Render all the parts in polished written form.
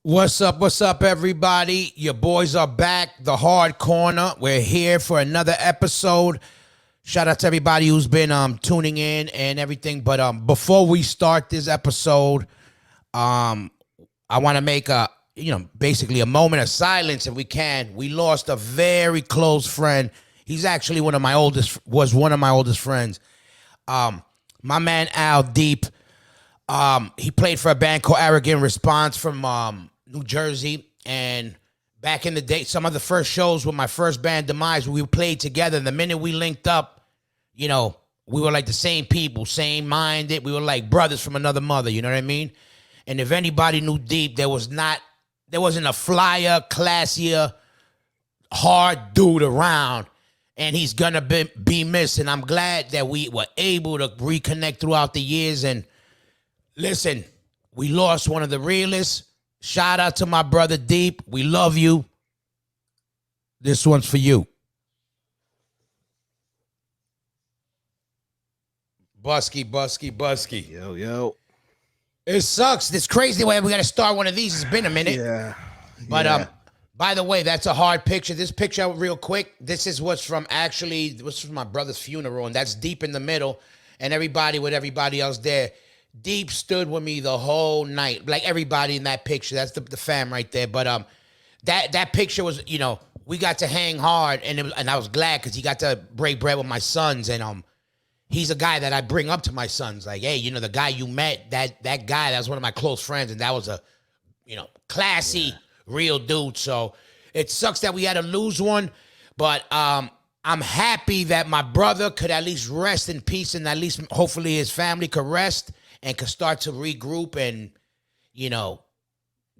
What's up, everybody? Your boys are back, the Hard Corner. We're here for another episode. Shout out to everybody who's been tuning in and everything. But before we start this episode, I want to make basically a moment of silence if we can. We lost a very close friend. He's actually one of my oldest friends. My man Al Deep. He played for a band called Arrogant Response from New Jersey. And back in the day, some of the first shows with my first band, Demise, we played together. The minute we linked up, we were like the same people, same minded. We were like brothers from another mother, you know what I mean? And if anybody knew Deep, there wasn't a flyer, classier, hard dude around. And he's gonna be missed. And I'm glad that we were able to reconnect throughout the years. And listen, we lost one of the realest. Shout out to my brother Deep. We love you. This one's for you. Busky. Yo. It sucks. It's crazy why we got to start one of these. It's been a minute. Yeah. But by the way, that's a hard picture. This picture, real quick, this is what's from my brother's funeral, and that's Deep in the middle, and everybody with everybody else there. Deep stood with me the whole night, like everybody in that picture. That's the fam right there. But that picture was, we got to hang hard, and I was glad because he got to break bread with my sons, and he's a guy that I bring up to my sons, like, hey, the guy you met, that guy, that was one of my close friends, and that was a, classy, real dude. So it sucks that we had to lose one, but I'm happy that my brother could at least rest in peace, and at least hopefully his family could rest and could start to regroup and,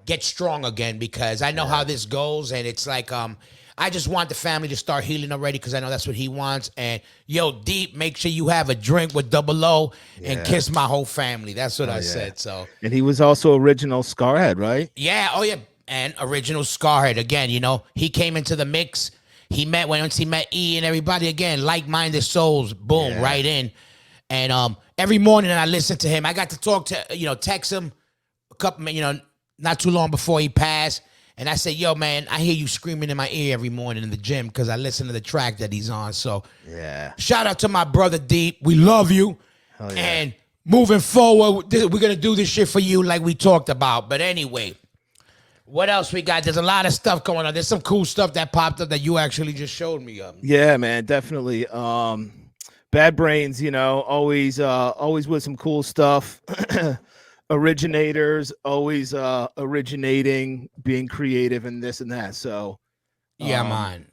get strong again, because I know how this goes. And it's like, I just want the family to start healing already, because I know that's what he wants. And yo, Deep, make sure you have a drink with Double O and kiss my whole family. That's what I said. So, and he was also original Scarhead, right? Yeah. Oh yeah. And original Scarhead again. He came into the mix. Once he met E and everybody again, like-minded souls. Boom, right in. And every morning I listen to him. I got to talk to, text him a couple, not too long before he passed. And I said, yo, man, I hear you screaming in my ear every morning in the gym because I listen to the track that he's on. So shout out to my brother Deep. We love you. Yeah. And moving forward, we're going to do this shit for you like we talked about. But anyway, what else we got? There's a lot of stuff going on. There's some cool stuff that popped up that you actually just showed me. Yeah, man, definitely. Bad Brains, always with some cool stuff. Originators, always originating, being creative, and this and that. So, man,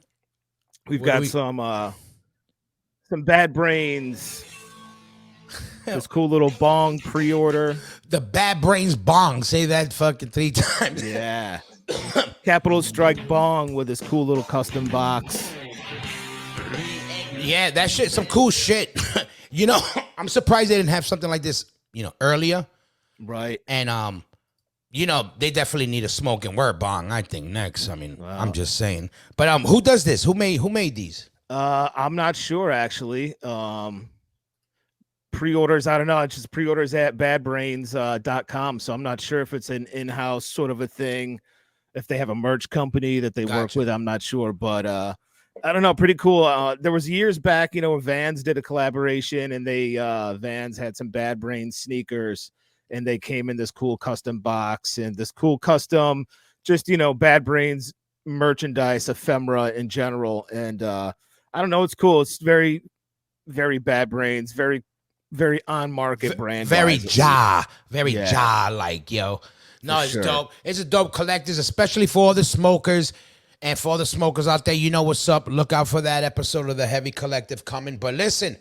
we've got some Bad Brains. This cool little bong pre-order. The Bad Brains bong. Say that fucking 3 times. Yeah. Capital Strike bong with this cool little custom box. Yeah, that shit, some cool shit. I'm surprised they didn't have something like this, earlier. Right. And, they definitely need a smoking word bong, I think, next. I mean, wow. I'm just saying. But who does this? Who made these? I'm not sure, actually. Pre-orders, I don't know. It's just pre-orders at badbrains.com. So I'm not sure if it's an in-house sort of a thing. If they have a merch company that they work with, I'm not sure. But I don't know. Pretty cool. There was years back, Vans did a collaboration, and Vans had some Bad Brains sneakers, and they came in this cool custom box and this cool custom, just, Bad Brains merchandise, ephemera in general. And I don't know. It's cool. It's very, very Bad Brains, very, very on market brand. Very like, yo. No, it's dope. It's a dope collectors, especially for all the smokers. And for all the smokers out there, you know what's up. Look out for that episode of the Heavy Collective coming. But listen,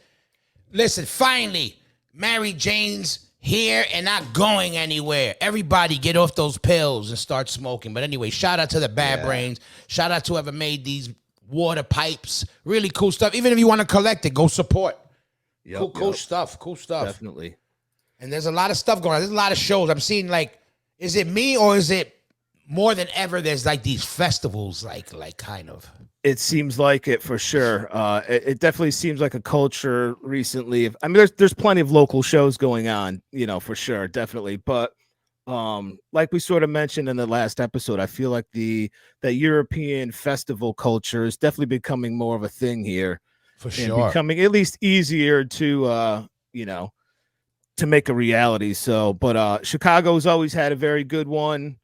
finally, Mary Jane's here and not going anywhere. Everybody get off those pills and start smoking. But anyway, shout out to the Bad Brains. Shout out to whoever made these water pipes. Really cool stuff. Even if you want to collect it, go support. Cool stuff. Definitely. And there's a lot of stuff going on. There's a lot of shows. I'm seeing, like, is it me or is it more than ever, there's like these festivals, like kind of. It seems like it for sure. It definitely seems like a culture recently. I mean, there's plenty of local shows going on, for sure, definitely. But Like we sort of mentioned in the last episode, I feel like that European festival culture is definitely becoming more of a thing here, For and sure. becoming at least easier to to make a reality. So, but Chicago's always had a very good one.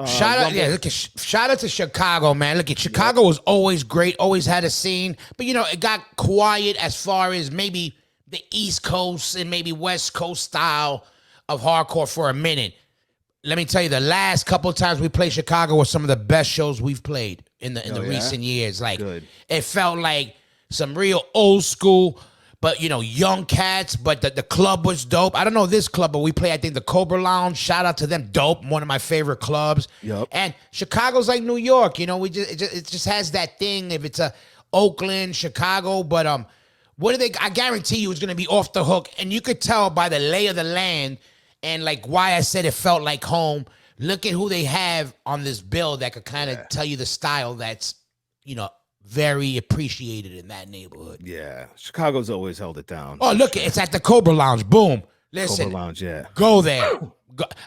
Shout out, Rumble- look at shout out to Chicago, man. Look at Chicago was always great, always had a scene, but it got quiet as far as maybe the East Coast and maybe West Coast style of hardcore for a minute. Let me tell you, the last couple of times we played Chicago were some of the best shows we've played in the recent years. Like, Good. It felt like some real old school, but young cats. But the club was dope. I don't know this club, but we play, I think, the Cobra Lounge. Shout out to them, dope. One of my favorite clubs. Yep. And Chicago's like New York. It just has that thing. If it's a Oakland, Chicago, but what do they? I guarantee you, it's gonna be off the hook, and you could tell by the lay of the land. And like why I said it felt like home. Look at who they have on this bill that could kind of tell you the style that's, very appreciated in that neighborhood. Yeah, Chicago's always held it down. Oh, look, it's at the Cobra Lounge. Boom. Listen, Cobra Lounge, yeah. Go there.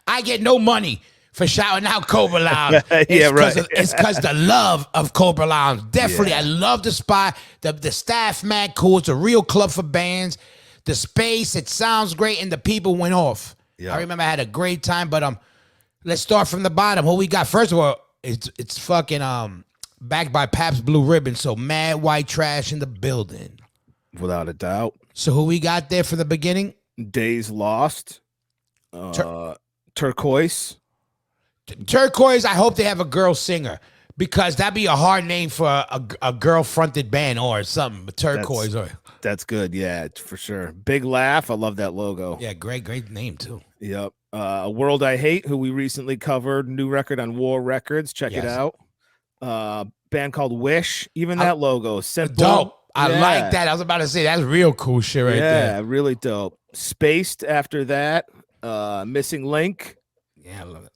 I get no money for shouting out Cobra Lounge. Yeah, right. It's because the love of Cobra Lounge. Definitely, I love the spot. The staff, man, cool. It's a real club for bands. The space, it sounds great, and the people went off. Yeah. I remember I had a great time, but let's start from the bottom. Who we got? First of all, it's fucking backed by Pabst Blue Ribbon, so mad white trash in the building. Without a doubt. So who we got there for the beginning? Days Lost. Turquoise. Turquoise, I hope they have a girl singer, because that'd be a hard name for a girl-fronted band or something. Turquoise. That's good, yeah, for sure. Big Laugh, I love that logo. Yeah, great name, too. Yep. A World I Hate, who we recently covered, new record on War Records. Check it out. Band called Wish, even that logo. Simple. Dope. I like that. I was about to say, that's real cool shit right there. Yeah, really dope. Spaced after that. Missing Link. Yeah, I love it.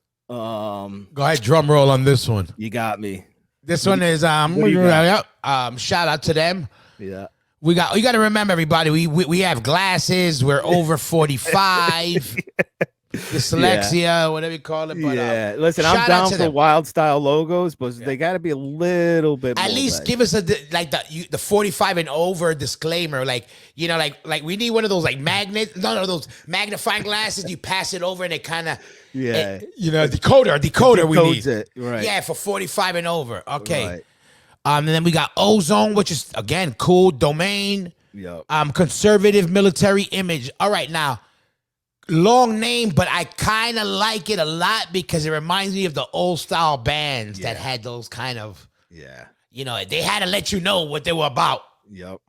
Go ahead, drum roll on this one. You got me. This one is shout out to them. Yeah. You got to remember, everybody, we have glasses. We're over 45. Dyslexia, whatever you call it. But, listen, I'm down for wild style logos, but they got to be a little bit. At least give us the 45 and over disclaimer, like we need one of those like magnets. No, those magnifying glasses. You pass it over and it kind of decoder. We need it, right? Yeah, for 45 and over. Okay. Right. And then we got Ozone, which is again cool. Domain. Yep. Conservative military image. All right, now. Long name, but I kind of like it a lot because it reminds me of the old style bands that had those kind of, they had to let you know what they were about. Yep.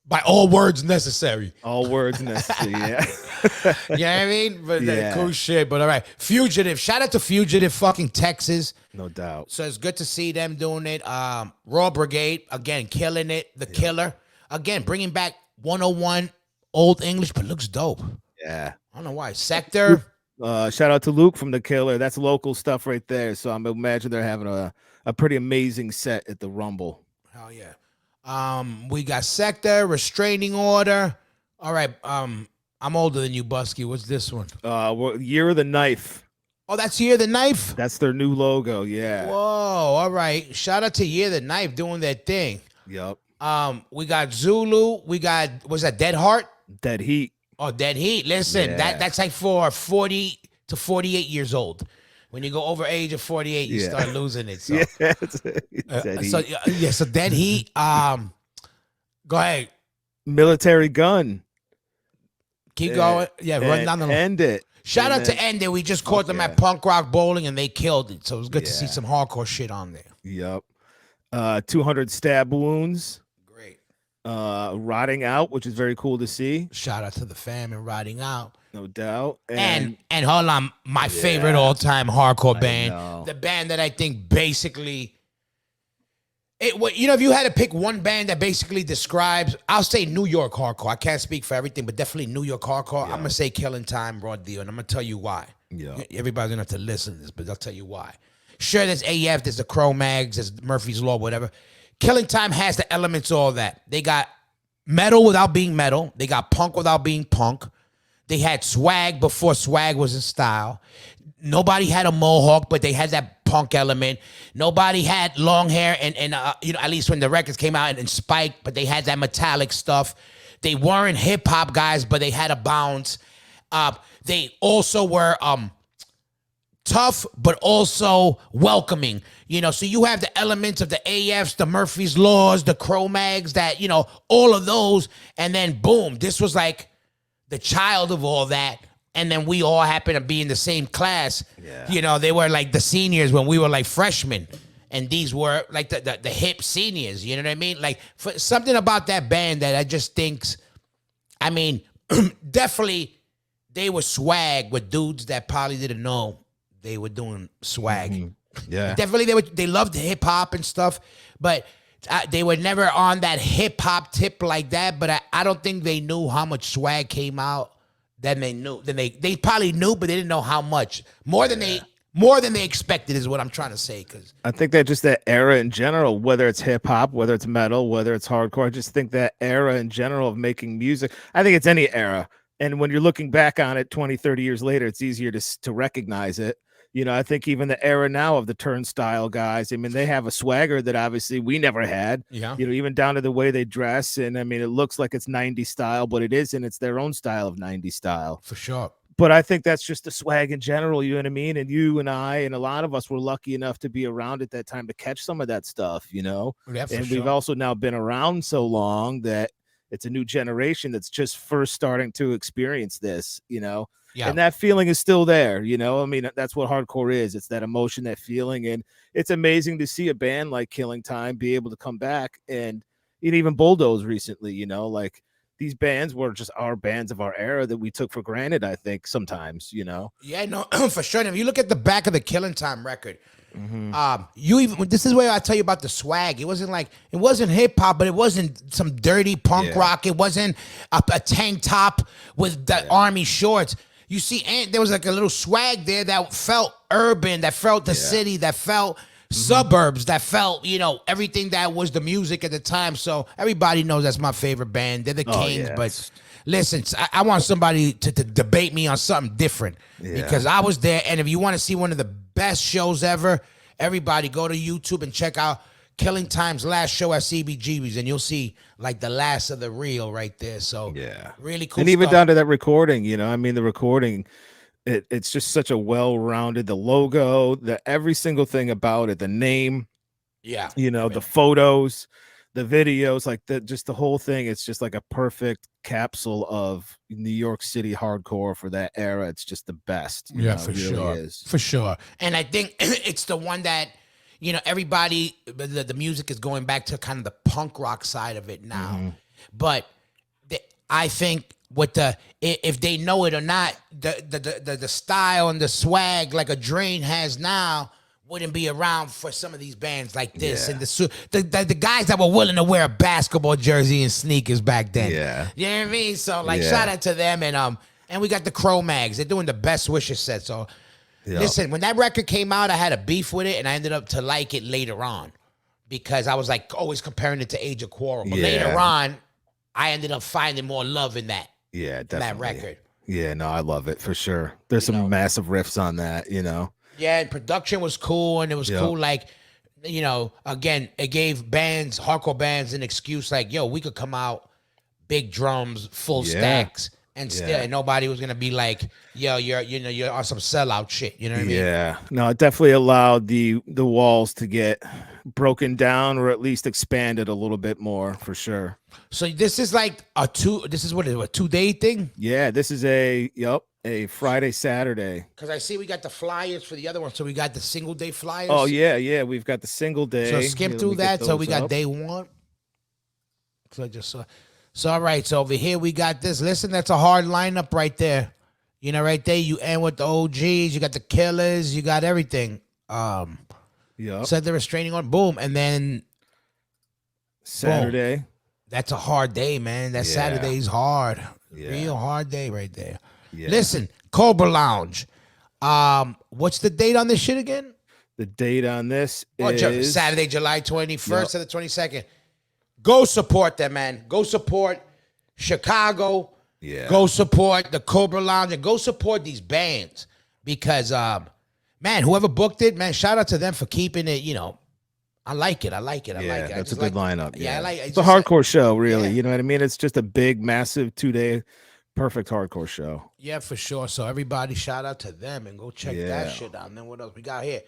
By all words necessary. All words necessary, yeah. You know what I mean? But cool shit. But all right. Fugitive. Shout out to Fugitive, fucking Texas. No doubt. So it's good to see them doing it. Raw Brigade, again, killing it. The Killer. Again, bringing back 101 old English, but looks dope. Yeah. I don't know why. Sector. Shout out to Luke from The Killer. That's local stuff right there. So I'm imagine they're having a pretty amazing set at the Rumble. Hell yeah. We got Sector, Restraining Order. All right. I'm older than you, Busky. What's this one? Year of the Knife. Oh, that's Year of the Knife? That's their new logo, yeah. Whoa, all right. Shout out to Year of the Knife doing their thing. Yep. We got Zulu. We got, was that Dead Heart? Dead Heat. Oh, Dead Heat. Listen, that's like for 40 to 48 years old. When you go over age of 48, you start losing it. So, so Dead Heat. Go ahead. Military Gun. Keep going. Yeah, run down the line. End It. Shout out to End It. We just caught them at Punk Rock Bowling and they killed it. So it was good to see some hardcore shit on there. Yep. 200 Stab Wounds. Great. Rotting Out, which is very cool to see. Shout out to the fam and Rotting Out. No doubt. And hold on, my favorite all-time hardcore band. The band that I think basically if you had to pick one band that basically describes, I'll say New York hardcore. I can't speak for everything, but definitely New York hardcore. I'm gonna say Killing Time, Raw Deal, and I'm gonna tell you why. Yeah. Everybody's gonna have to listen to this, but I'll tell you why. Sure, there's AF, there's the Cro-Mags, there's Murphy's Law, whatever. Killing Time has the elements of all that. They got metal without being metal. They got punk without being punk. They had swag before swag was in style. nobody had a mohawk, but they had that punk element. Nobody had long hair, and at least when the records came out and spiked, but they had that metallic stuff. They weren't hip hop guys, but they had a bounce. They also were tough, but also welcoming. So you have the elements of the AFs, the Murphy's Laws, the Cro-Mags, that, all of those. And then boom, this was like the child of all that. And then we all happen to be in the same class. Yeah. They were like the seniors when we were like freshmen. And these were like the hip seniors. You know what I mean? Like something about that band that I just thinks, definitely they were swag with dudes that probably didn't know they were doing swag. Mm-hmm. Yeah, definitely they loved hip hop and stuff, but they were never on that hip hop tip like that. But I don't think they knew how much swag came out. Then they knew. Then they probably knew, but they didn't know how much. More than they expected is what I'm trying to say. Because I think that just that era in general, whether it's hip hop, whether it's metal, whether it's hardcore, I just think that era in general of making music. I think it's any era. And when you're looking back on it 20, 30 years later, it's easier to recognize it. I think even the era now of the turnstile guys, they have a swagger that obviously we never had. Yeah. Even down to the way they dress. And it looks like it's 90s style, but it isn't. It's their own style of 90s style. For sure. But I think that's just the swag in general, you know what I mean? And you and I and a lot of us were lucky enough to be around at that time to catch some of that stuff, Yeah, and sure. we've also now been around so long that it's a new generation that's just first starting to experience this, Yeah. And that feeling is still there, that's what hardcore is. It's that emotion, that feeling. And it's amazing to see a band like Killing Time be able to come back, and even Bulldoze recently, like these bands were just our bands of our era that we took for granted, I think sometimes, Yeah, no, for sure. And if you look at the back of the Killing Time record, mm-hmm. This is where I tell you about the swag. It wasn't hip hop, but it wasn't some dirty punk rock. It wasn't a tank top with the army shorts. You see, and there was like a little swag there that felt urban, that felt the city, that felt suburbs, that felt, everything that was the music at the time. So everybody knows that's my favorite band. They're the Kings. But listen, I want somebody to debate me on something different because I was there. And if you want to see one of the best shows ever, everybody go to YouTube and check out Killing Time's last show at CBGB's, and you'll see like the last of the reel right there. So really cool. And even stuff. down to that recording, the recording, it's just such a well-rounded, the logo, every single thing about it, the name, the photos, the videos, like just the whole thing. It's just like a perfect capsule of New York City hardcore for that era. It's just the best. For sure. For sure. And I think it's the one that, everybody, the music is going back to kind of the punk rock side of it now. Mm-hmm. But I think if they know it or not, the style and the swag like a Drain has now wouldn't be around for some of these bands like this. And the guys that were willing to wear a basketball jersey and sneakers back then. Yeah. You know what I mean? So shout out to them. And we got the Cro-Mags. They're doing the Best Wishes set. So listen, when that record came out, I had a beef with it, and I ended up to like it later on because I was like always comparing it to Age of Quarrel. But later on, I ended up finding more love in that. Yeah, definitely. That record. Yeah, no, I love it for sure. There's some massive riffs on that, Yeah, and production was cool, and it was cool. Like, again, it gave hardcore bands, an excuse. Like, yo, we could come out big drums, full stacks. And still, and nobody was gonna be like, "Yo, you're on some sellout shit." You know what I mean? Yeah. No, it definitely allowed the walls to get broken down, or at least expanded a little bit more, for sure. So this is like a 2-day thing? Yeah, this is a Friday, Saturday. Because I see we got the flyers for the other one. So we got the single day flyers. Oh yeah, we've got the single day. So skip through that. So we got day one. So I just saw. So, all right. So over here, we got this. Listen, that's a hard lineup right there. Right there, you end with the OGs. You got the Killers. You got everything. Set the restraining order. Boom. And then Saturday. Boom. That's a hard day, man. That Saturday's hard. Real hard day right there. Yeah. Listen, Cobra Lounge. What's the date on this shit again? The date on this is Saturday, July 21st to the 22nd. Go support them, man. Go support Chicago. Yeah. Go support the Cobra Lounge and go support these bands because man, whoever booked it, man, shout out to them for keeping it. I like it. I like it. That's a good lineup. Yeah, I like it's a hardcore show, really. You know what I mean? It's just a big, massive 2-day perfect hardcore show. Yeah, for sure. So everybody shout out to them and go check that shit out. And then what else we got here?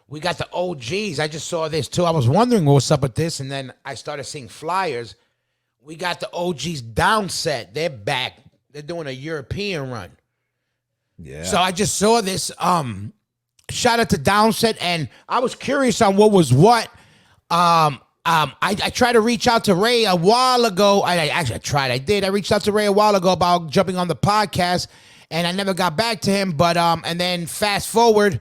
We got the OGs. I just saw this too. I was wondering what's up with this, and then I started seeing flyers. We got the OGs Downset. They're back. They're doing a European run. Yeah. So I just saw this. Shout out to Downset, and I was curious on what was what. I tried to reach out to Ray a while ago. I did. I reached out to Ray a while ago about jumping on the podcast, and I never got back to him. But and then fast forward,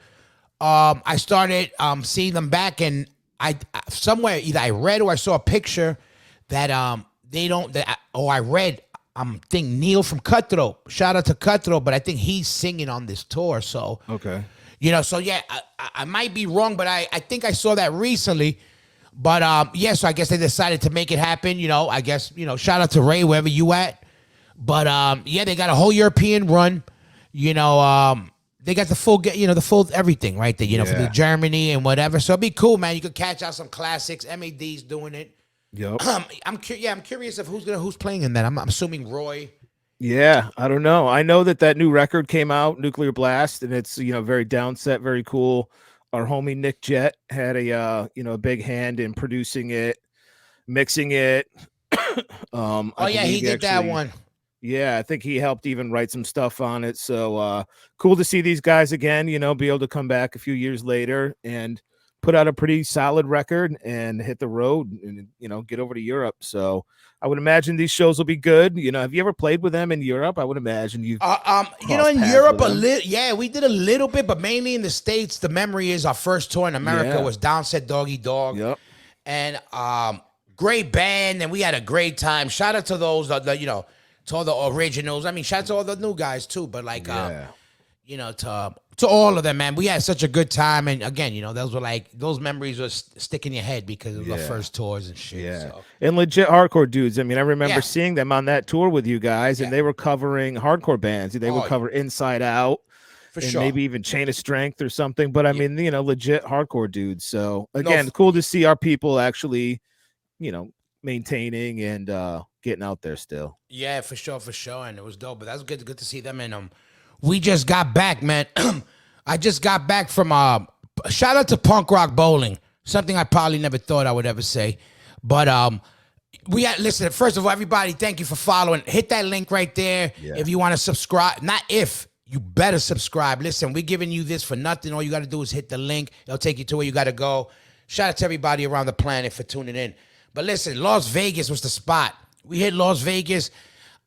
I started seeing them back, and I somewhere either I read or I saw a picture that they don't. I read. Think Neil from Cutthroat. Shout out to Cutthroat, but I think he's singing on this tour. So okay, so yeah, I might be wrong, but I think I saw that recently. But so I guess they decided to make it happen. I guess shout out to Ray wherever you at. But they got a whole European run. They got the full everything right there. For the Germany and whatever. So it'd be cool, man. You could catch out some classics. MAD's doing it. Yep. I'm curious of who's playing in that. I'm assuming Roy. Yeah, I don't know. I know that new record came out, Nuclear Blast, and it's very Downset, very cool. Our homie Nick Jett had a big hand in producing it, mixing it. He did that one. Yeah, I think he helped even write some stuff on it. So cool to see these guys again. Be able to come back a few years later and put out a pretty solid record and hit the road and get over to Europe. So I would imagine these shows will be good. Have you ever played with them in Europe? I would imagine you've in Europe a little. Yeah, we did a little bit, but mainly in the States. The memory is our first tour in America was Downset Doggy Dog. Yep. And great band, and we had a great time. Shout out to those to all the originals. I mean, shout out to all the new guys too, but to all of them, man. We had such a good time, and again, those memories will stick in your head because of the first tours and shit. Yeah, so. And legit hardcore dudes. I mean, I remember seeing them on that tour with you guys, and they were covering hardcore bands. They would cover Inside Out, for sure, maybe even Chain of Strength or something. But I mean, legit hardcore dudes. So again, cool to see our people actually, maintaining and getting out there still. Yeah, for sure, and it was dope. But that's good to see them. And we just got back, man. I just got back from shout out to Punk Rock Bowling. Something I probably never thought I would ever say. But listen, first of all, everybody, thank you for following. Hit that link right there if you want to subscribe. Not if, you better subscribe. Listen, we're giving you this for nothing. All you got to do is hit the link. It'll take you to where you got to go. Shout out to everybody around the planet for tuning in. But listen, Las Vegas was the spot. We hit Las Vegas.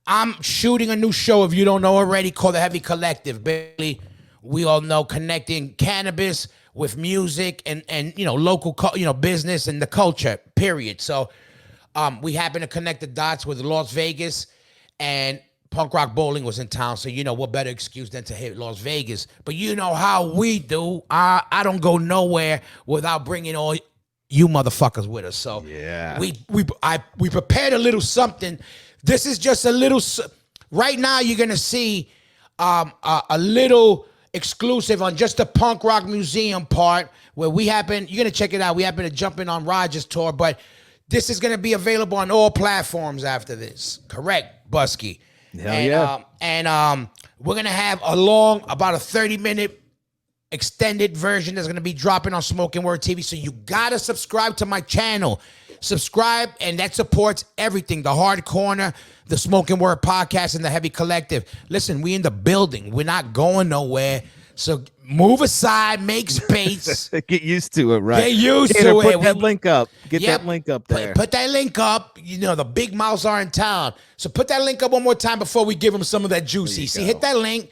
I'm shooting a new show, if you don't know already, called The Heavy Collective. Basically, we all know connecting cannabis with music and local business and the culture, period. So we happen to connect the dots with Las Vegas, and Punk Rock Bowling was in town. So what better excuse than to hit Las Vegas? But you know how we do. I don't go nowhere without bringing all you motherfuckers with us. So we prepared a little something. This is just a little. Right now, you're gonna see a little exclusive on just the Punk Rock Museum part where you're gonna check it out. We happen to jump in on Roger's tour, but this is gonna be available on all platforms after this. Correct, Busky? And we're gonna have about a 30-minute extended version that's gonna be dropping on Smoking Word TV. So you gotta subscribe to my channel. Subscribe, and that supports everything. The Hard Corner, the Smoking Word Podcast, and the Heavy Collective. Listen, we in the building. We're not going nowhere. So move aside, make space. Get used to it, right? Get used to it. Put that link up. Get that link up there. Put that link up. The big mouths are in town. So put that link up one more time before we give them some of that juicy. See, hit that link.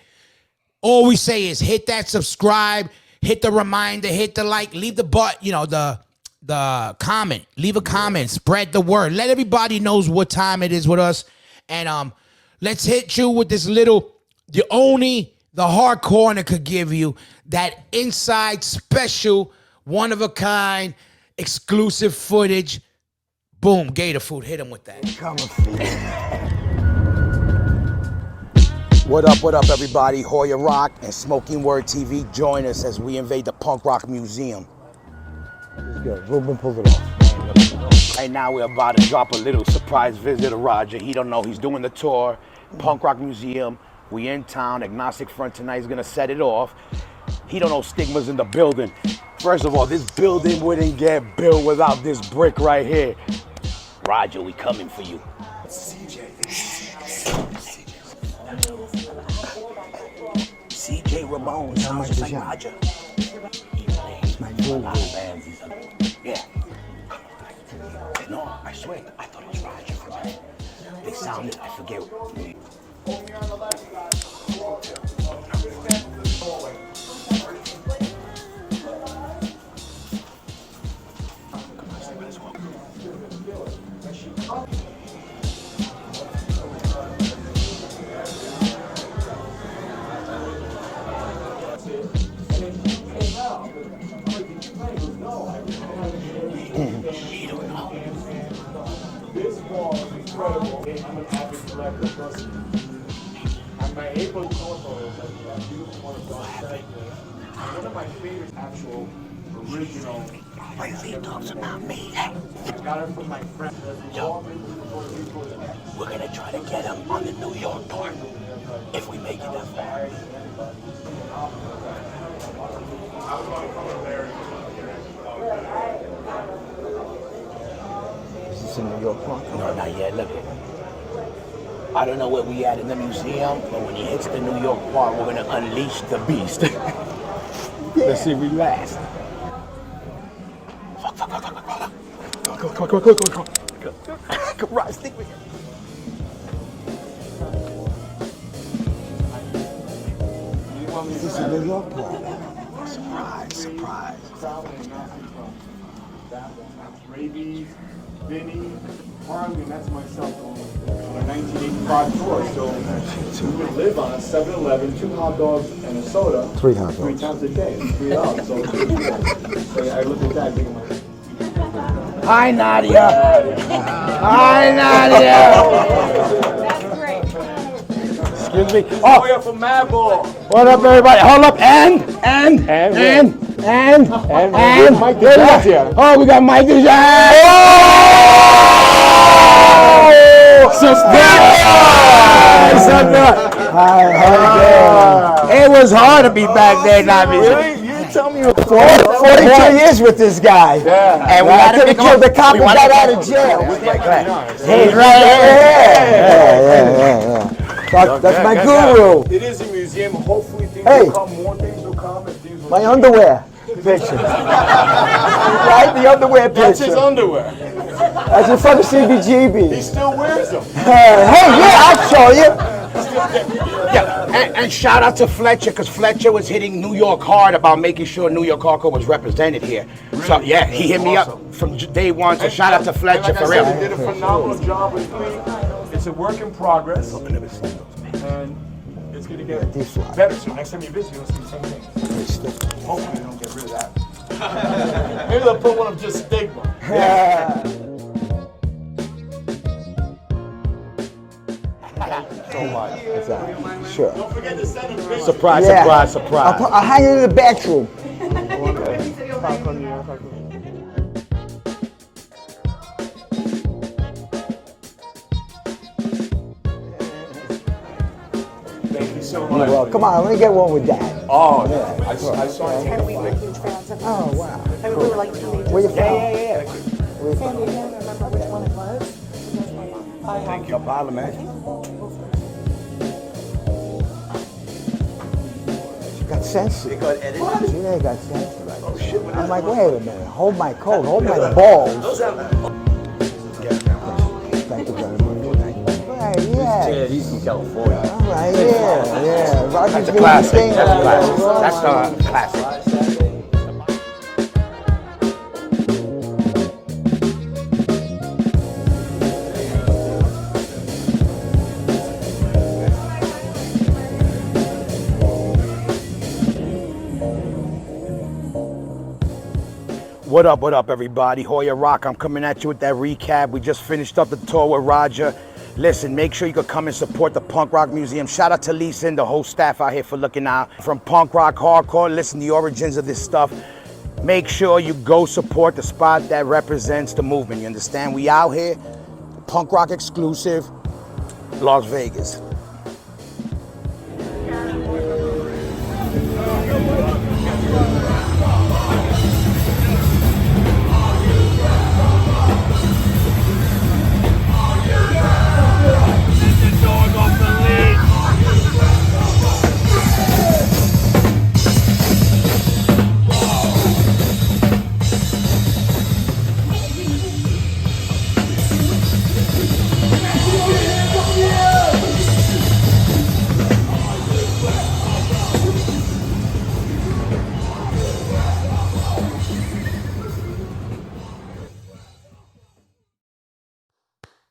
All we say is hit that subscribe, hit the reminder, hit the like, leave the the comment, leave a comment, spread the word, let everybody knows what time it is with us, and let's hit you with this little, the Hard Corner could give you that inside special, one of a kind, exclusive footage. Boom, Gator Food, hit him with that. What up, everybody? Hoya Rock and Smoking Word TV. Join us as we invade the Punk Rock Museum. It's good. Ruben pulled it off. Right now, we're about to drop a little surprise visit to Roger. He don't know he's doing the tour, Punk Rock Museum. We in town. Agnostic Front tonight is gonna set it off. He don't know Stigma's in the building. First of all, this building wouldn't get built without this brick right here. Roger, we coming for you. CJ Ramon sounds just like Roger. My guru. Yeah. No, I swear, I thought it was Roger for a minute. They sounded, I forget. He don't know. This wall is incredible. I'm an avid collector, trust me. And my April color photos, I beautiful one of Downset. One of my favorite actual original. Why he talks about me? I got it from my friend. Yo, we're gonna try to get him on the New York tour if we make it that far. Is this in New York Park? No, not yet. Look. I don't know where we at in the museum, but when he hits the New York part, we're gonna unleash the beast. Let's see if we last. Come on, stick with it. Is this in New York Park? Surprise. Rabies, Vinny, Harley, and that's myself on a 1985 tour. So we would live on a 7-Eleven, 2 hot dogs and a soda. 3 hot dogs. 3 times a day. It's $3. So I look at that thinking like, Hi, Nadia. Hi, Nadia. That's great. Excuse me. oh, Oh, you're from Madball. what up, everybody? Hold up, and Mike Wait a minute. here. Oh, we got Mike DeJohnette. It was hard to be back there, Nadia. Really? You didn't tell me you were 42 years with this guy. Yeah. And we I had to could pick have him killed the up. cop We and wanted got to- out of jail. He's right here. Yeah. That's my guru. It is a museum. Hopefully things Hey. will come, more things will come, and things will My underwear picture. Right? The underwear That's his picture. underwear. That's in front of He CBGB. still wears them. Hey, yeah, I'll show you. Yeah, and shout out to Fletcher, because Fletcher was hitting New York hard about making sure New York hardcore was represented here. So yeah, he hit me up from day one. So shout out to Fletcher And like for I real. said, he did a phenomenal job with me. It's a work in progress, and it's going to get better. So next time you visit, you'll see the same thing. Hopefully they don't get rid of that. Maybe they'll put one of just stigma. So much. Exactly. Sure. Don't forget to send him pictures. Surprise, Yeah. surprise, surprise. I'll hang it in the bathroom. Thank you so You're much. welcome. Come on, let me get one with that. Oh, yeah. I saw it. And we were huge fans of Oh, wow. I mean, we were like teenagers. Where you from? Yeah. Sandy, I can't remember which one it was. Thank you, Paula, man. She got sensitive. Yeah, got sensitive. Oh, shit. I'm like, wait a minute. Hold my coat. Hold my balls. Thank you very much. Right, yeah. He's from California. All right, yeah. Roger's That's a doing classic. his thing. That's a classic. That's a classic. What up, everybody? Hoya Rock, I'm coming at you with that recap. We just finished up the tour with Roger. Listen, make sure you could come and support the Punk Rock Museum. Shout out to Lisa and the whole staff out here for looking out. From punk rock, hardcore, listen to the origins of this stuff. Make sure you go support the spot that represents the movement. You understand? We out here, punk rock exclusive, Las Vegas.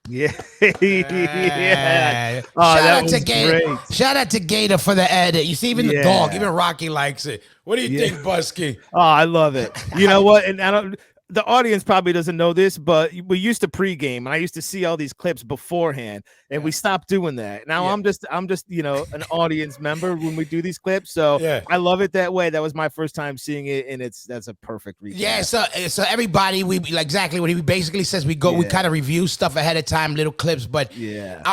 Yeah. Yeah. Oh, Shout that out to was Gator. great. Shout out to Gator for the edit. You see, even the dog, even Rocky likes it. What do you think, Busky? Oh, I love it. You know what? And I don't. The audience probably doesn't know this, but we used to pregame, and I used to see all these clips beforehand, and we stopped doing that. Now I'm just an audience member when we do these clips. So I love it that way. That was my first time seeing it, and that's a perfect recap. Yeah, so everybody, we like exactly what he basically says. We kind of review stuff ahead of time, little clips, but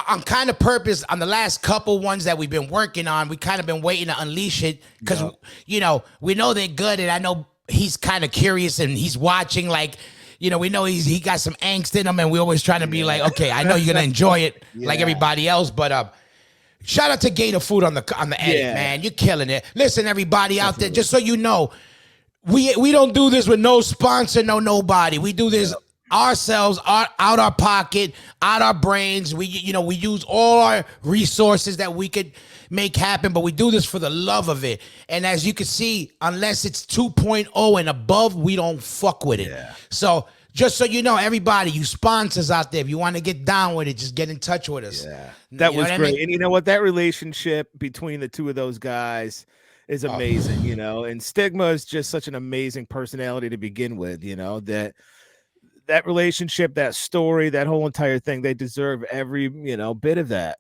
on kind of purpose on the last couple ones that we've been working on, we kind of been waiting to unleash it because we know they're good, and I know he's kind of curious and he's watching, like, we know he got some angst in him, and we always trying to be like, okay, I know you're gonna enjoy it like everybody else, but shout out to Gator Food on the edit, man. You're killing it. Listen, everybody out there, just so you know, we don't do this with no sponsor, nobody. We do this ourselves, out our pocket, out our brains. We use all our resources that we could make happen, but we do this for the love of it. And as you can see, unless it's 2.0 and above, we don't fuck with it. So just so you know, everybody, you sponsors out there, if you want to get down with it, just get in touch with us. That was great. And you know what? That relationship between the two of those guys is amazing, and Stigma is just such an amazing personality to begin with, that relationship, that story, that whole entire thing, they deserve every, bit of that.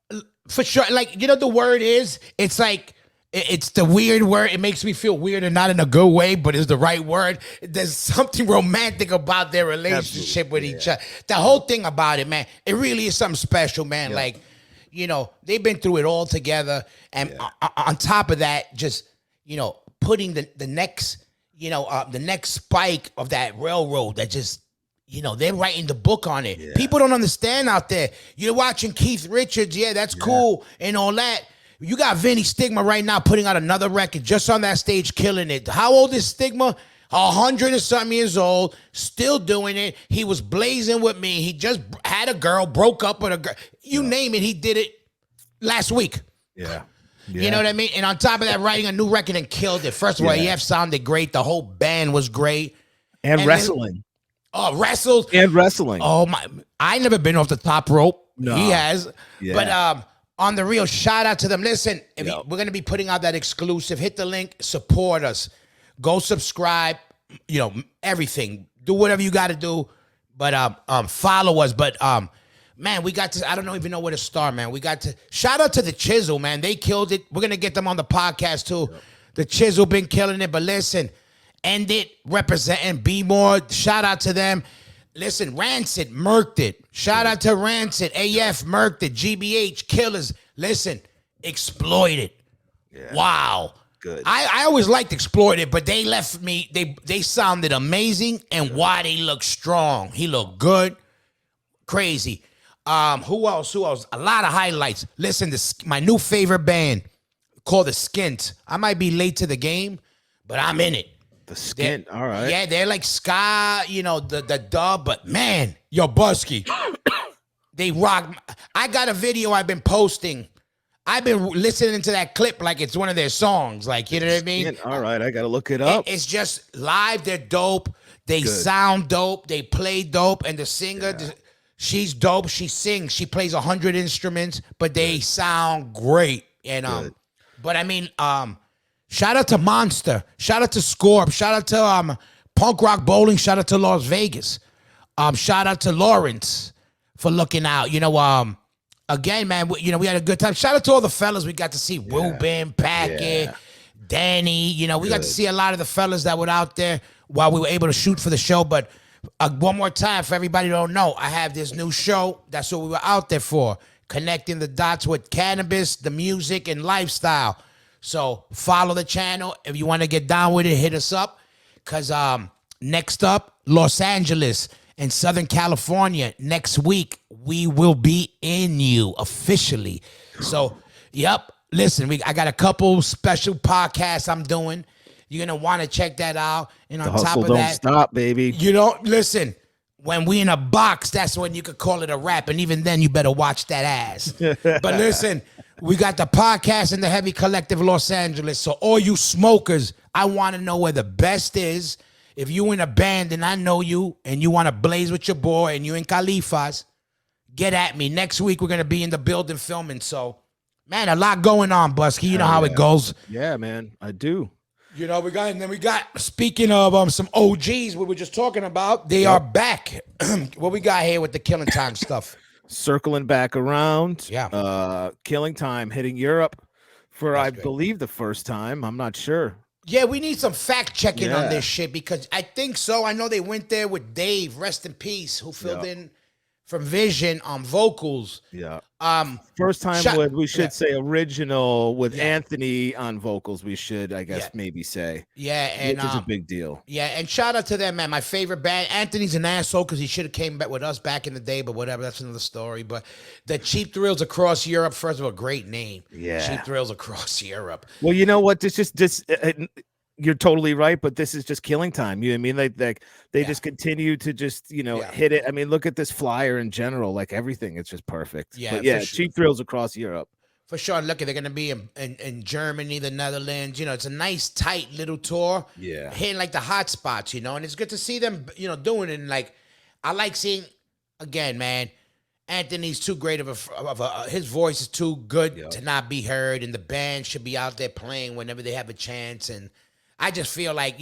For sure. Like, the word is, it's like, it's the weird word. It makes me feel weird and not in a good way, but it's the right word. There's something romantic about their relationship with each other. The whole thing about it, man, it really is something special, man. Like, they've been through it all together. And on top of that, just, putting the next, the next spike of that railroad that just, they're writing the book on it. People don't understand out there. You're watching Keith Richards. Yeah, that's cool and all that. You got Vinny Stigma right now putting out another record just on that stage, killing it. How old is Stigma? 100 and something years old, still doing it. He was blazing with me. He just had a girl, broke up with a girl. You name it, he did it last week. You know what I mean? And on top of that, writing a new record and killed it. First of all, EF sounded great. The whole band was great. And wrestling. Wrestled. And wrestling. Oh, my. I never been off the top rope. No. He has. But on the real, shout out to them. Listen, we're going to be putting out that exclusive. Hit the link. Support us. Go subscribe. Everything. Do whatever you got to do. But follow us. But man, we got to, I don't even know where to start, man. We got to, shout out to the Chisel, man. They killed it. We're going to get them on the podcast, too. The Chisel been killing it. But listen, End It, representing Be More. Shout out to them. Listen, Rancid murked it. Shout out to Rancid. AF murked it. GBH, Killers. Listen, Exploited. Wow. Good. I always liked Exploited, but they left me, they sounded amazing, and why they look strong. He looked good. Crazy. Who else? A lot of highlights. Listen, my new favorite band called The Skint. I might be late to the game, but I'm in it. The Skint, all right. Yeah, they're like ska, the dub, but man, yo, Busky, they rock. I got a video I've been posting. I've been listening to that clip like it's one of their songs. Like, you know what I mean? All right, I got to look it up. It's just live. They're dope. They sound dope. They play dope. And the singer, she's dope. She sings. She plays 100 instruments, but they sound great. And but I mean, shout out to Monster. Shout out to Scorp. Shout out to Punk Rock Bowling. Shout out to Las Vegas. Shout out to Lawrence for looking out. again, man, we had a good time. Shout out to all the fellas. We got to see Ruben, Packett, Danny. We got to see a lot of the fellas that were out there while we were able to shoot for the show. But one more time, for everybody who don't know, I have this new show. That's what we were out there for, connecting the dots with cannabis, the music, and lifestyle. So follow the channel. If you want to get down with it, hit us up. Because next up, Los Angeles and Southern California. Next week, we will be in you officially. So, yep. Listen, I got a couple special podcasts I'm doing. You're going to want to check that out. And on top of that, don't stop, baby. Listen, when we in a box, that's when you could call it a rap. And even then, you better watch that ass. But listen, we got the podcast in the Heavy Collective Los Angeles. So all you smokers, I want to know where the best is. If you in a band and I know you and you want to blaze with your boy and you in Califas, get at me. Next week, we're going to be in the building filming. So, man, a lot going on, Busky. You know how it goes. Yeah, man, I do. We got, speaking of some OGs we were just talking about, they are back. What we got here with the Killing Time stuff? Circling back around. Yeah. Killing Time hitting Europe for, That's I great. believe, the first time. I'm not sure. Yeah, we need some fact checking on this shit because I think so. I know they went there with Dave, rest in peace, who filled in from Vision on vocals. Yeah. First time we should say original with Anthony on vocals. We should, I guess, maybe say. Yeah, and which is a big deal. Yeah, and shout out to them, man. My favorite band. Anthony's an asshole because he should have came back with us back in the day, but whatever. That's another story. But the Cheap Thrills Across Europe. First of all, great name. Yeah. Cheap Thrills Across Europe. Well, you know what? This you're totally right, but this is just Killing Time. You know what I mean? Like they just continue to just, hit it. I mean, look at this flyer in general, like everything. It's just perfect. Yeah, but yeah, for sure. Cheap Thrills Across Europe. For sure. Look, they're going to be in Germany, the Netherlands. It's a nice, tight little tour. Yeah. Hitting like the hot spots, and it's good to see them, doing it. And like, I like seeing, again, man, Anthony's too great his voice is too good to not be heard. And the band should be out there playing whenever they have a chance. And I just feel like,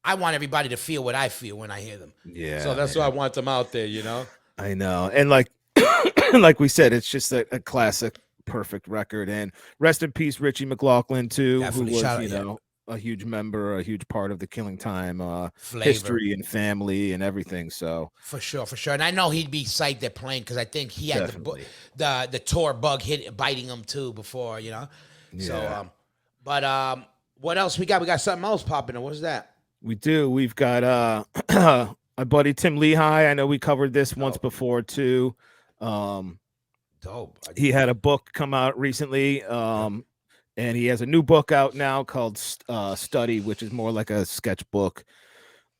I want everybody to feel what I feel when I hear them. Yeah. So that's why I want them out there, I know. And like like we said, it's just a classic, perfect record. And rest in peace, Richie McLaughlin, too, Definitely. who was, a huge member, a huge part of the Killing Time Flavor. history and family and everything. So For sure. And I know he'd be psyched at playing because I think he had the tour bug biting him too before, So, but what else we got? We got something else popping in. What's that? We do. We've got my buddy Tim Lehigh. I know we covered this once before too. Dope. He had a book come out recently, and he has a new book out now called Study, which is more like a sketchbook,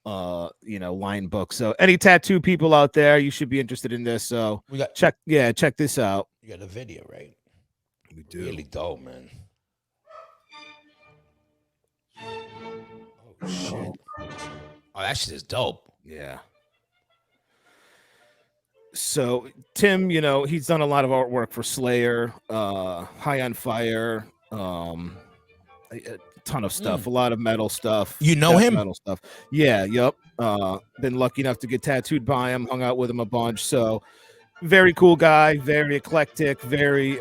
line book. So any tattoo people out there, you should be interested in this. So check this out. You got a video, right? We do. Really dope, man. Oh shit. Oh, that shit is dope. Yeah. So Tim, he's done a lot of artwork for Slayer, High on Fire, a ton of stuff, a lot of metal stuff. You know him? Metal stuff. Yeah, yep. Been lucky enough to get tattooed by him, hung out with him a bunch. So very cool guy, very eclectic, very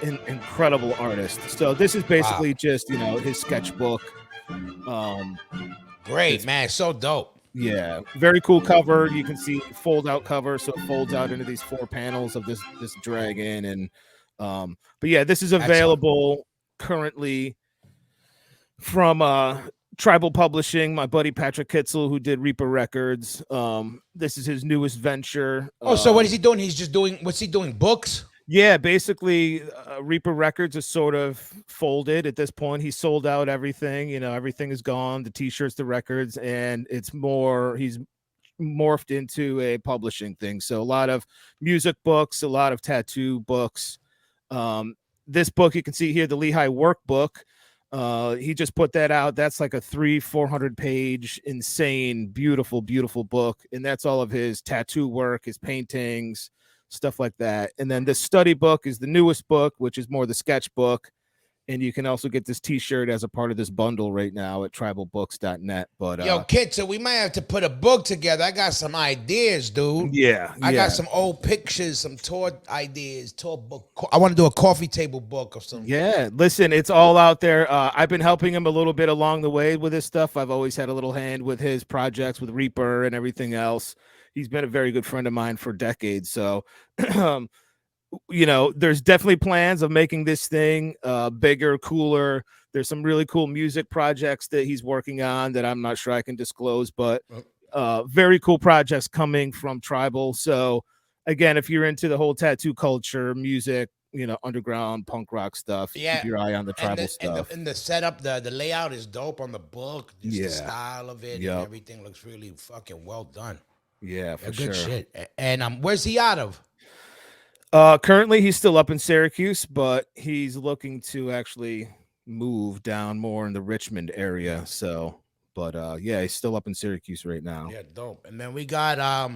incredible artist. So this is basically just, his sketchbook. Great, man. So dope. Yeah, very cool cover. You can see fold out cover, so it folds out into these 4 panels of this dragon. And but yeah, this is available currently from Tribal Publishing, my buddy Patrick Kitzel, who did Reaper Records. This is his newest venture. Oh, so what is he doing? What's he doing? Books? Yeah, basically, Reaper Records is sort of folded at this point. He sold out everything. Everything is gone, the T-shirts, the records, and he's morphed into a publishing thing. So a lot of music books, a lot of tattoo books. This book you can see here, the Lehigh Workbook. He just put that out. That's like a 400 page, insane, beautiful, beautiful book. And that's all of his tattoo work, his paintings, stuff like that. And then the study book is the newest book, which is more the sketch book. And you can also get this t-shirt as a part of this bundle right now at tribalbooks.net. But Yo, kid, so we might have to put a book together. I got some ideas, dude. yeah, I got some old pictures, some tour ideas, tour book. I want to do a coffee table book or something. Yeah, listen, it's all out there. I've been helping him a little bit along the way with this stuff. I've always had a little hand with his projects with Reaper and everything else. He's been a very good friend of mine for decades. So, you know, there's definitely plans of making this thing bigger, cooler. There's some really cool music projects that he's working on that I'm not sure I can disclose, but very cool projects coming from Tribal. So again, if you're into the whole tattoo culture, music, you know, underground punk rock stuff, keep your eye on the Tribal stuff. And the setup, the layout is dope on the book. Just the style of it and everything looks really fucking well done. Yeah, for good sure. Shit. And where's he out of? Currently he's still up in Syracuse, but he's looking to actually move down more in the Richmond area. So, but yeah, he's still up in Syracuse right now. Yeah, dope. And then we got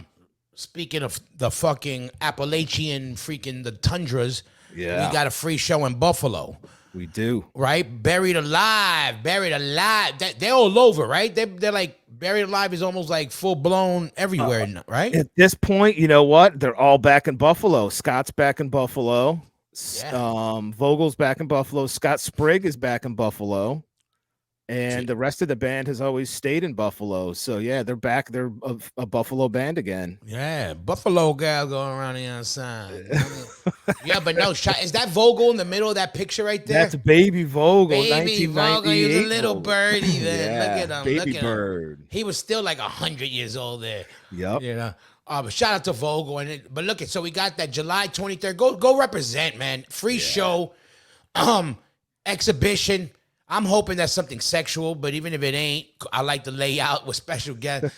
speaking of the fucking Appalachian freaking the tundras, we got a free show in Buffalo. We do. Right? Buried Alive. They're all over, right? They're like Buried Alive is almost like full blown everywhere, right? At this point, you know what? They're all back in Buffalo. Scott's back in Buffalo. Vogel's back in Buffalo. Scott Sprigg is back in Buffalo. And the rest of the band has always stayed in Buffalo. So yeah, they're back. They're a Buffalo band again. Yeah, Buffalo gal going around the outside. Yeah, but no, is that Vogel in the middle of that picture right there? That's Baby Vogel. Baby Vogel, he was a little birdie then. Yeah, look at him. Baby bird. He was still like 100 years old there. Yep. You know. But shout out to Vogel. But look at, so we got that July 23rd. Go represent, man. Free show, exhibition. I'm hoping that's something sexual, but even if it ain't, I like the layout with special guests.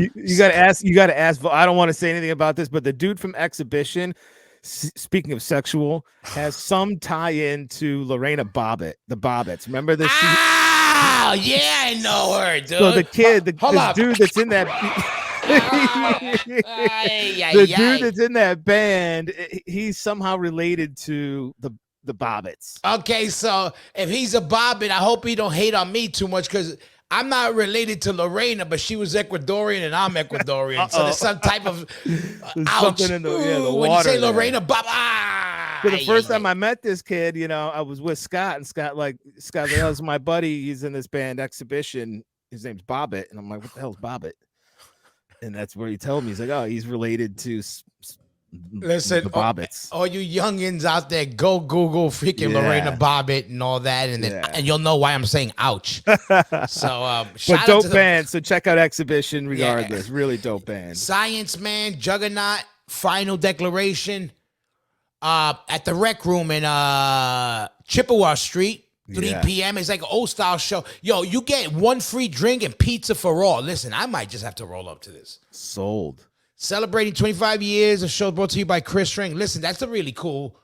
You gotta ask. You gotta ask. I don't want to say anything about this, but the dude from Exhibition, speaking of sexual, has some tie-in to Lorena Bobbitt, the Bobbitts. Remember this? Oh yeah, I know her, dude. So the kid, the dude that's in that. Dude that's in that band, he's somehow related to the Bobbitts. Okay, so if he's a Bobbit, I hope he don't hate on me too much because I'm not related to Lorena, but she was Ecuadorian and I'm Ecuadorian. So there's some type of something in the water. When you say Lorena Bob, So the first time I met this kid, you know, I was with Scott, and Scott like, oh, this is my buddy. He's in this band Exhibition. His name's Bobbitt, and I'm like, what the hell's Bobbitt? And that's where he told me, he's like, oh, he's related to. Listen, the Bobbitts. All you youngins out there, go Google freaking Lorena Bobbitt and all that, and then and you'll know why I'm saying ouch. So, but dope band. So check out Exhibition regardless. Really dope band. Science Man, Juggernaut, Final Declaration, at the Rec Room in Chippewa Street, 3 p.m. It's like an old style show. Yo, you get one free drink and pizza for all. Listen, I might just have to roll up to this. Sold. Celebrating 25 years of show brought to you by Chris Ring. Listen, that's a really cool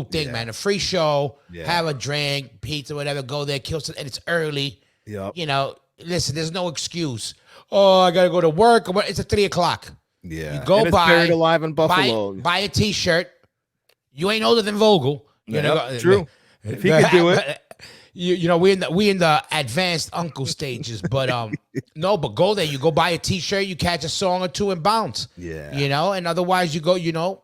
thing, man. A free show, have a drink, pizza, whatever, go there, kill some, and it's early. Yep. You know, listen, there's no excuse. Oh, I got to go to work. It's at 3 o'clock. Yeah. You go Buried Alive in Buffalo. Buy a t-shirt. You ain't older than Vogel. True. If he could do it. You know, we in the advanced uncle stages, but no, but go there. You go buy a t-shirt, you catch a song or two and bounce. Yeah. You know, and otherwise you go, you know,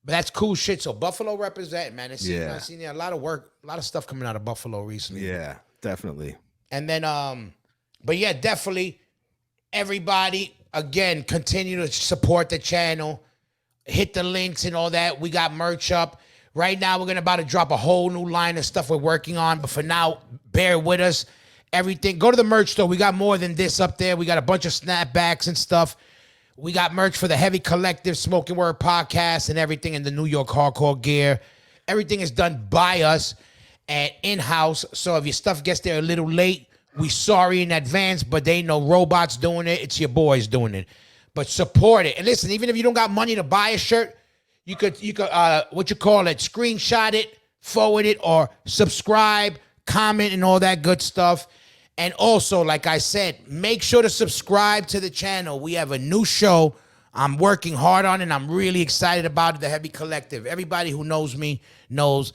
but that's cool shit. So Buffalo represent, man. I've seen a lot of work, a lot of stuff coming out of Buffalo recently. Yeah, definitely. And then but yeah, definitely everybody again continue to support the channel. Hit the links and all that. We got merch up. Right now, we're about to drop a whole new line of stuff we're working on. But for now, bear with us. Everything. Go to the merch store. We got more than this up there. We got a bunch of snapbacks and stuff. We got merch for the Heavy Collective, Smoking Word podcast, and everything in the New York hardcore gear. Everything is done by us and in-house. So if your stuff gets there a little late, we sorry in advance, but they ain't no robots doing it. It's your boys doing it. But support it. And listen, even if you don't got money to buy a shirt, you could screenshot it, forward it, or subscribe, comment, and all that good stuff. And also, like I said, make sure to subscribe to the channel. We have a new show I'm working hard on, and I'm really excited about it, the Heavy Collective. Everybody who knows me knows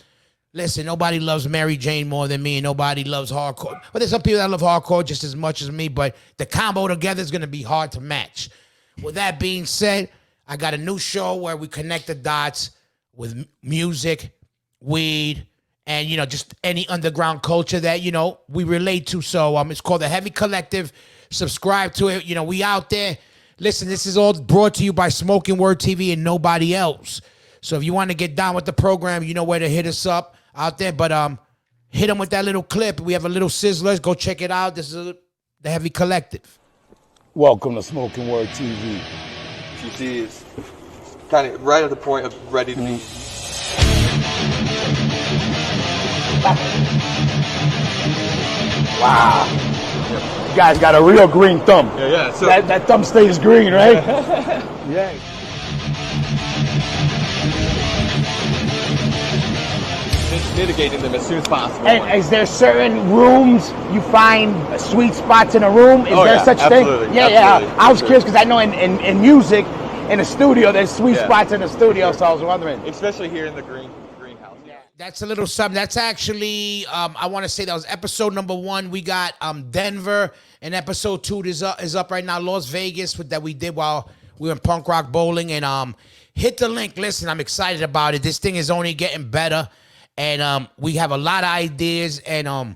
Listen, nobody loves Mary Jane more than me, and nobody loves hardcore. But there's some people that love hardcore just as much as me, but the combo together is going to be hard to match. With that being said, I got a new show where we connect the dots with music, weed, and, you know, just any underground culture that, you know, we relate to. So it's called The Heavy Collective. Subscribe to it. You know, we out there. Listen, this is all brought to you by Smoking Word TV and nobody else. So if you want to get down with the program, you know where to hit us up out there. But hit them with that little clip. We have a little sizzlers. Go check it out. This is The Heavy Collective. Welcome to Smoking Word TV. GT is kind of right at the point of ready to be. Wow. You guys got a real green thumb. Yeah. So That thumb stays green, right? Yeah. mitigating them as soon as possible. And is there certain rooms you find sweet spots in a room? Is there such absolutely, thing? Yeah. absolutely, I was sure. curious because I know in music, in the studio, there's sweet spots in the studio, so I was wondering. Especially here in the greenhouse. Yeah. That's a little something. That's actually, I want to say that was episode number 1. We got Denver, and episode 2 is up right now. Las Vegas that we did while we were in punk rock bowling. And hit the link. Listen, I'm excited about it. This thing is only getting better, and we have a lot of ideas. And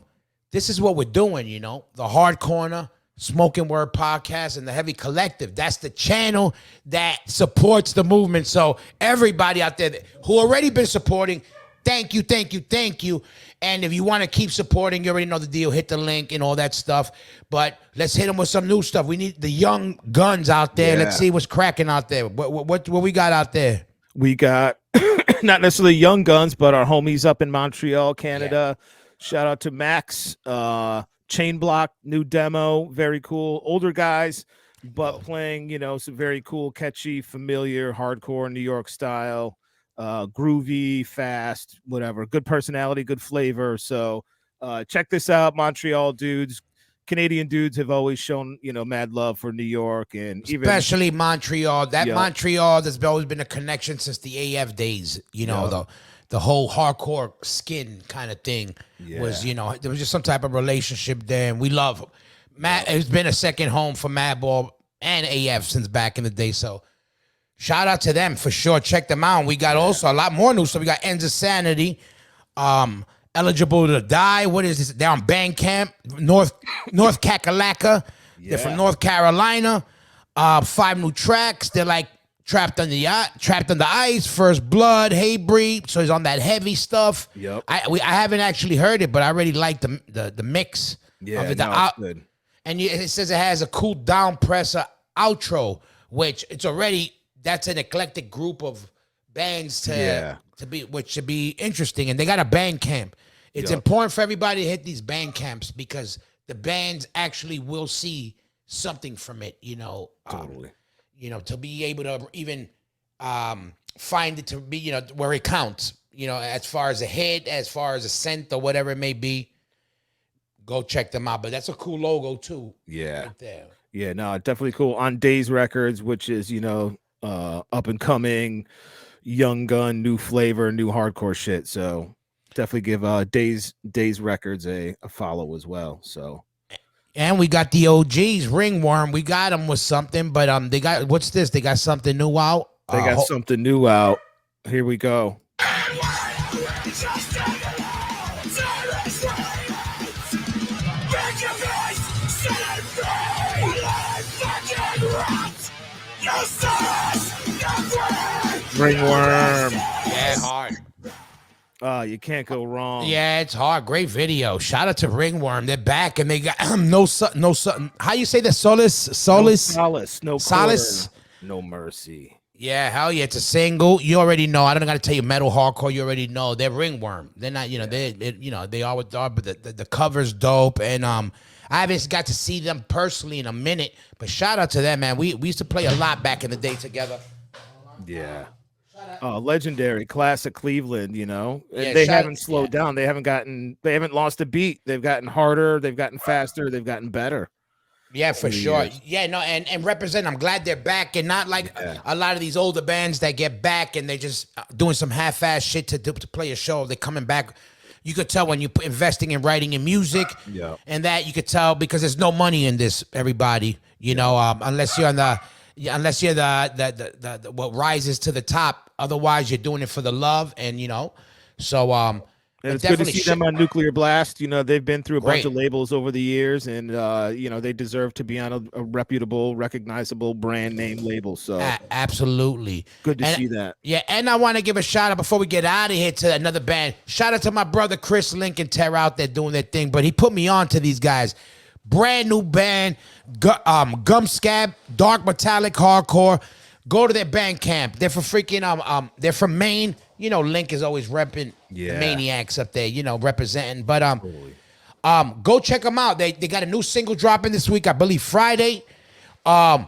this is what we're doing. You know, the Hard Corner, Smoking Word Podcast, and the Heavy Collective. That's the channel that supports the movement. So everybody out there who already been supporting, thank you. And if you want to keep supporting, you already know the deal. Hit the link and all that stuff. But let's hit them with some new stuff. We need the young guns out there. Yeah. Let's see what's cracking out there. What we got out there? We got not necessarily young guns, but our homies up in Montreal, Canada. Shout out to Max. Chain Block, new demo, very cool. Older guys, but playing, you know, some very cool, catchy, familiar, hardcore New York style. Groovy, fast, whatever. Good personality, good flavor. So check this out, Montreal dudes. Canadian dudes have always shown, you know, mad love for New York, and Especially Montreal. That Yeah. Montreal, there's always been a connection since the AF days. You know, the whole hardcore skin kind of thing was, you know, there was just some type of relationship there, and we love Matt. It's been a second home for Madball and AF since back in the day. So shout out to them for sure. Check them out. We got also a lot more new stuff. We got Ends of Sanity, Eligible to Die. What is this? They're on Bandcamp, North Kakalaka. They're from North Carolina. 5 new tracks. They're like Trapped on the Ice, First Blood, Hey Breed. So he's on that heavy stuff. Yep. I haven't actually heard it, but I already like the mix of it. It's good. And it says it has a cool down presser outro, which that's an eclectic group of bands which should be interesting. And they got a band camp. It's important for everybody to hit these band camps because the bands actually will see something from it, you know. Totally. You know, to be able to even find it to be, you know, where it counts, you know, as far as a hit, as far as a cent or whatever it may be. Go check them out. But that's a cool logo too. Yeah. Right there. Yeah, no, definitely cool. On Days Records, which is, you know, up and coming, young gun, new flavor, new hardcore shit. So definitely give Days Records a follow as well. So and we got the OGs, Ringworm. We got them with something, but they got what's this? They got something new out. they got something new out. Here we go. Ringworm. Yeah, hard. You can't go wrong. Yeah, it's hard. Great video. Shout out to Ringworm. They're back and they got no. How you say that? Solace. No Solace. quarter, no mercy. Yeah, hell yeah. It's a single. You already know. I don't got to tell you metal hardcore. You already know. They're Ringworm. They're not, you know, they are what they are, but the cover's dope. And I haven't got to see them personally in a minute, but shout out to them, man. We used to play a lot back in the day together. Yeah. Legendary, classic Cleveland, you know. Yeah, they haven't slowed down. They haven't lost a beat. They've gotten harder, they've gotten faster, they've gotten better. Yeah, for the sure. years. Yeah, no, and represent. I'm glad they're back, and not like a lot of these older bands that get back and they're just doing some half-ass shit to play a show. They're coming back. You could tell when you're investing in writing and music, and that you could tell because there's no money in this. Everybody, unless you're on the what rises to the top. Otherwise, you're doing it for the love, and so And it's but good to definitely see them on Nuclear Blast. They've been through a bunch Great. of labels over the years, and they deserve to be on a reputable, recognizable brand name label. So absolutely good to And- see that. Yeah, and I want to give a shout out before we get out of here to another band. Shout out to my brother Chris Link and Terra out there doing their thing, but he put me on to these guys. Brand new band, Gum Scab, dark metallic hardcore. Go to their band camp. They're from freaking they're from Maine. Link is always repping the Maniacs up there, representing. But go check them out. They got a new single dropping this week, I believe Friday. Hard.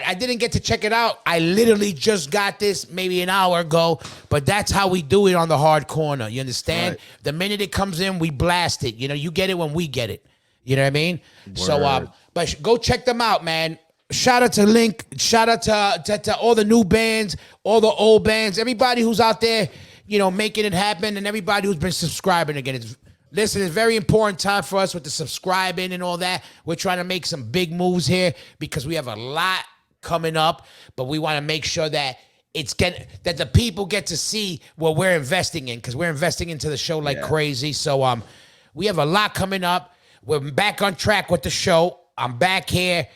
I didn't get to check it out. I literally just got this maybe an hour ago, but that's how we do it on the Hard Corner. You understand? Right. The minute it comes in, we blast it. You get it when we get it. You know what I mean? So but go check them out, man. Shout out to Link. Shout out to all the new bands, all the old bands, everybody who's out there, making it happen, and everybody who's been subscribing again. Listen, it's a very important time for us with the subscribing and all that. We're trying to make some big moves here because we have a lot coming up, but we want to make sure that that the people get to see what we're investing in, because we're investing into the show like crazy. So we have a lot coming up. We're back on track with the show. I'm back here.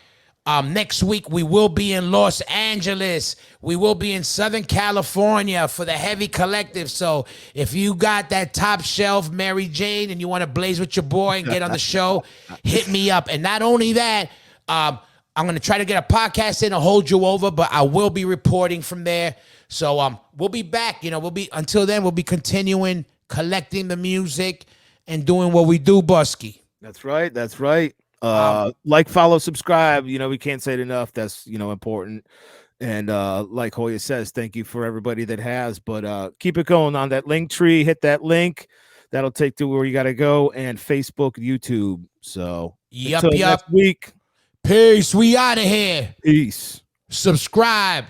Next week, we will be in Los Angeles. We will be in Southern California for the Heavy Collective. So if you got that top shelf Mary Jane and you want to blaze with your boy and get on the show, hit me up. And not only that, I'm going to try to get a podcast in to hold you over, but I will be reporting from there. So we'll be back. Until then, we'll be continuing collecting the music and doing what we do, Busky. That's right. That's right. Like, follow, subscribe. We can't say it enough. That's important. And like Hoya says, thank you for everybody that has. But keep it going on that link tree. Hit that link. That'll take to where you got to go. And Facebook, YouTube. So until next week. Peace. We out of here. Peace. Subscribe.